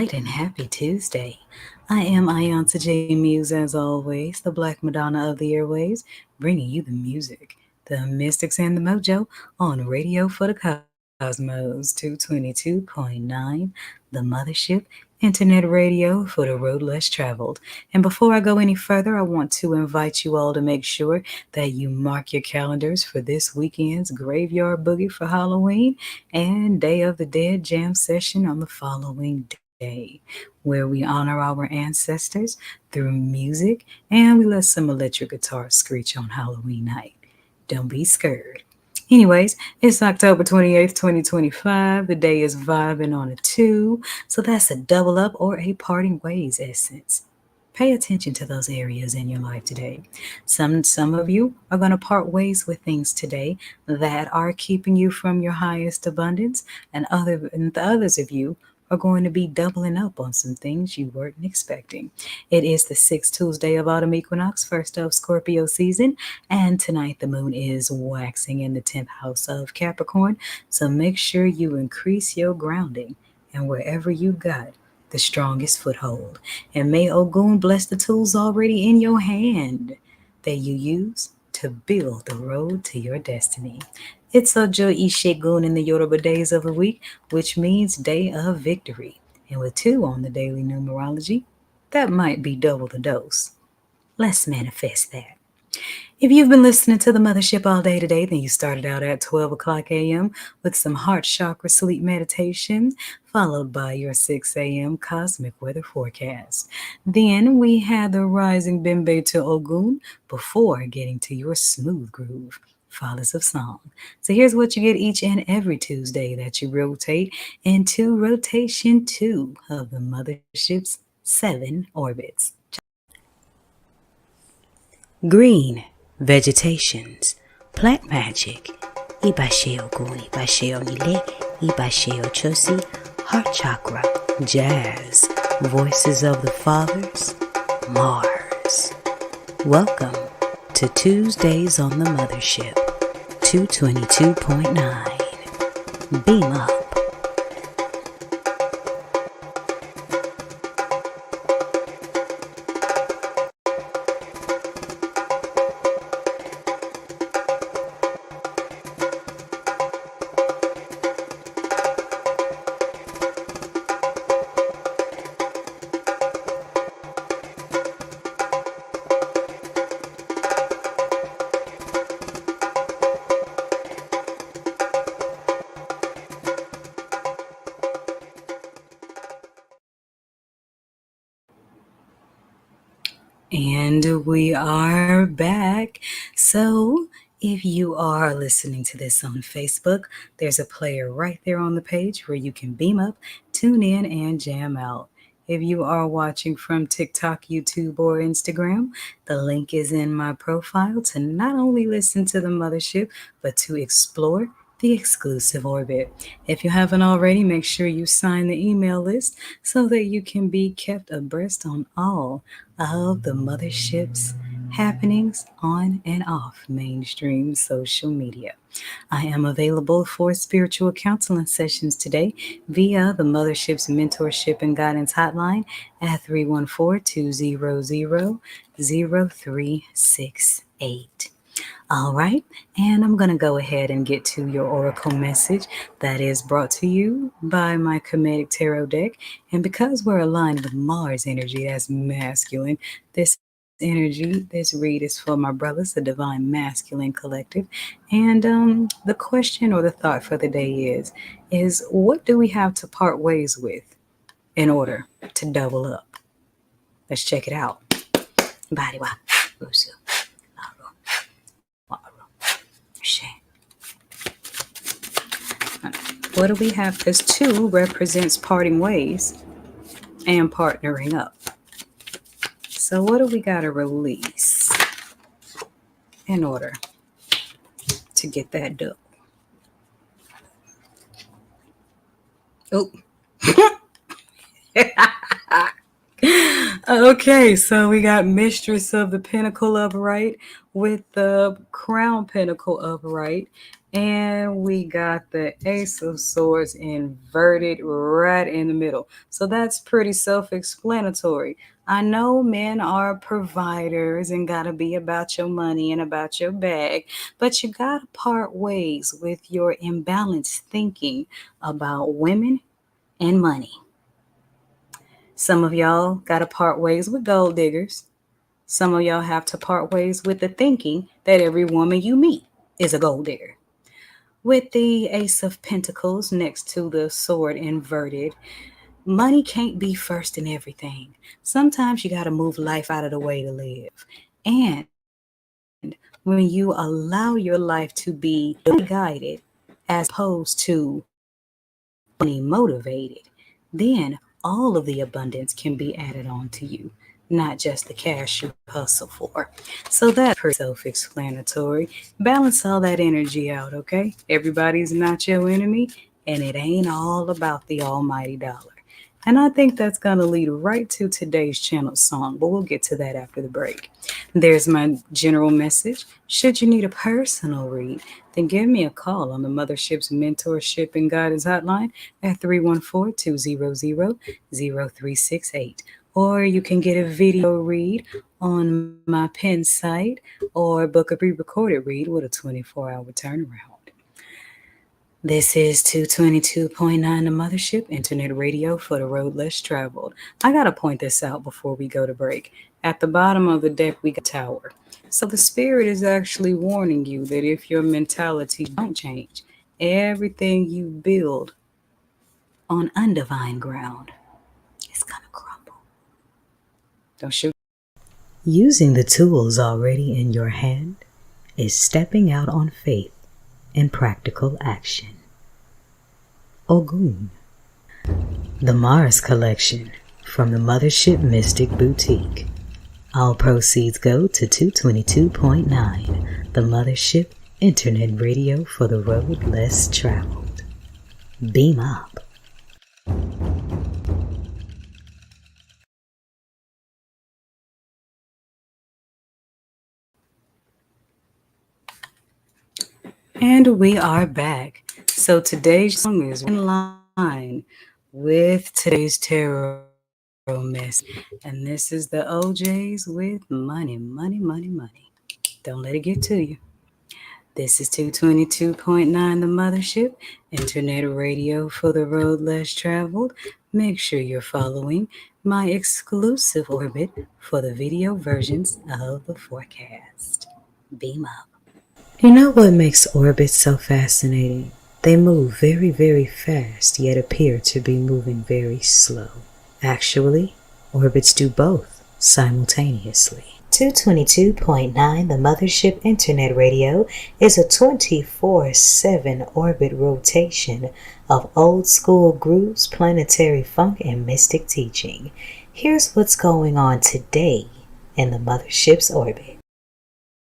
right, and happy Tuesday. I am iiYansaje Muse, as always, the Black Madonna of the airwaves, bringing you the music, the mystics, and the mojo on Radio for the Cosmos 222.9, the Mothership, internet radio for the road less traveled. And before I go any further, I want to invite you all to make sure that you mark your calendars for this weekend's Graveyard Boogie for Halloween and Day of the Dead Jam session on the following day, where we honor our ancestors through music and we let some electric guitars screech on Halloween night. Don't be scared. Anyways, it's October 28th, 2025. The day is vibing on a 2, so that's a double up or a parting ways essence. Pay attention to those areas in your life today. Some of you are going to part ways with things today that are keeping you from your highest abundance, and the others of you are going to be doubling up on some things you weren't expecting. It is the sixth Tuesday of autumn equinox, first of Scorpio season, and tonight the moon is waxing in the 10th house of Capricorn. So make sure you increase your grounding and wherever you got the strongest foothold. And may Ogun bless the tools already in your hand that you use to build the road to your destiny. It's Ojo Ishegun in the Yoruba days of the week, which means day of victory. And with 2 on the daily numerology, that might be double the dose. Let's manifest that. If you've been listening to the Mothership all day today, then you started out at 12 o'clock a.m. with some heart chakra sleep meditation, followed by your 6 a.m. cosmic weather forecast. Then we had the rising Bembe to Ogun before getting to your smooth groove, Fathers of Song. So here's what you get each and every Tuesday that you rotate into rotation 2 of the Mothership's 7 orbits. Green vegetations, plant magic, Iba Ogun, Iba Onile, Iba Ochoosi, heart chakra, jazz, voices of the fathers, Mars. Welcome to Tuesdays on the Mothership, 222.9. Beam up. And we are back. So, if you are listening to this on Facebook, there's a player right there on the page where you can beam up, tune in, and jam out. If you are watching from TikTok, YouTube, or Instagram, the link is in my profile to not only listen to the Mothership, but to explore the exclusive orbit. If you haven't already, make sure you sign the email list so that you can be kept abreast on all of the Mothership's happenings on and off mainstream social media. I am available for spiritual counseling sessions today via the Mothership's Mentorship and Guidance Hotline at 314-200-0368. All right, and I'm going to go ahead and get to your oracle message that is brought to you by my Kemetic tarot deck. And because we're aligned with Mars energy, that's masculine, this read is for my brothers, the Divine Masculine Collective. And the question or the thought for the day is what do we have to part ways with in order to double up? Let's check it out. Body wa, Guusu, Lago, Waru, She. What do we have? Because 2 represents parting ways and partnering up. So what do we got to release in order to get that done? Oh. Okay, so we got Mistress of the Pinnacle upright with the Crown Pinnacle upright. And we got the Ace of Swords inverted right in the middle. So that's pretty self explanatory. I know men are providers and got to be about your money and about your bag, but you got to part ways with your imbalanced thinking about women and money. Some of y'all got to part ways with gold diggers. Some of y'all have to part ways with the thinking that every woman you meet is a gold digger. With the Ace of Pentacles next to the sword inverted, money can't be first in everything. Sometimes you got to move life out of the way to live. And when you allow your life to be guided as opposed to money motivated, then all of the abundance can be added on to you, not just the cash you hustle for. So that's pretty self explanatory. Balance all that energy out, okay? Everybody's not your enemy, and it ain't all about the almighty dollar. And I think that's going to lead right to today's channel song, but we'll get to that after the break. There's my general message. Should you need a personal read, then give me a call on the Mothership's Mentorship and Guidance Hotline at 314-200-0368. Or you can get a video read on my pen site or book a pre-recorded read with a 24-hour turnaround. This is 222.9 The Mothership, internet radio for the road less traveled. I got to point this out before we go to break. At the bottom of the deck, we got a tower. So the spirit is actually warning you that if your mentality don't change, everything you build on undivine ground is going to crumble. Don't shoot. Using the tools already in your hand is stepping out on faith in practical action. Ogun. The Mars Collection from the Mothership Mystic Boutiq. All proceeds go to 222.9, the Mothership Internet Radio for the road less traveled. Beam up. And we are back. So today's song is in line with today's tarot mess. And this is the OJs with money, money, money, money. Don't let it get to you. This is 222.9 The Mothership, internet radio for the road less traveled. Make sure you're following my exclusive orbit for the video versions of the forecast. Beam up. You know what makes orbits so fascinating? They move very, very fast, yet appear to be moving very slow. Actually, orbits do both simultaneously. 222.9 The Mothership Internet Radio is a 24/7 orbit rotation of old school grooves, planetary funk, and mystic teaching. Here's what's going on today in the Mothership's orbit.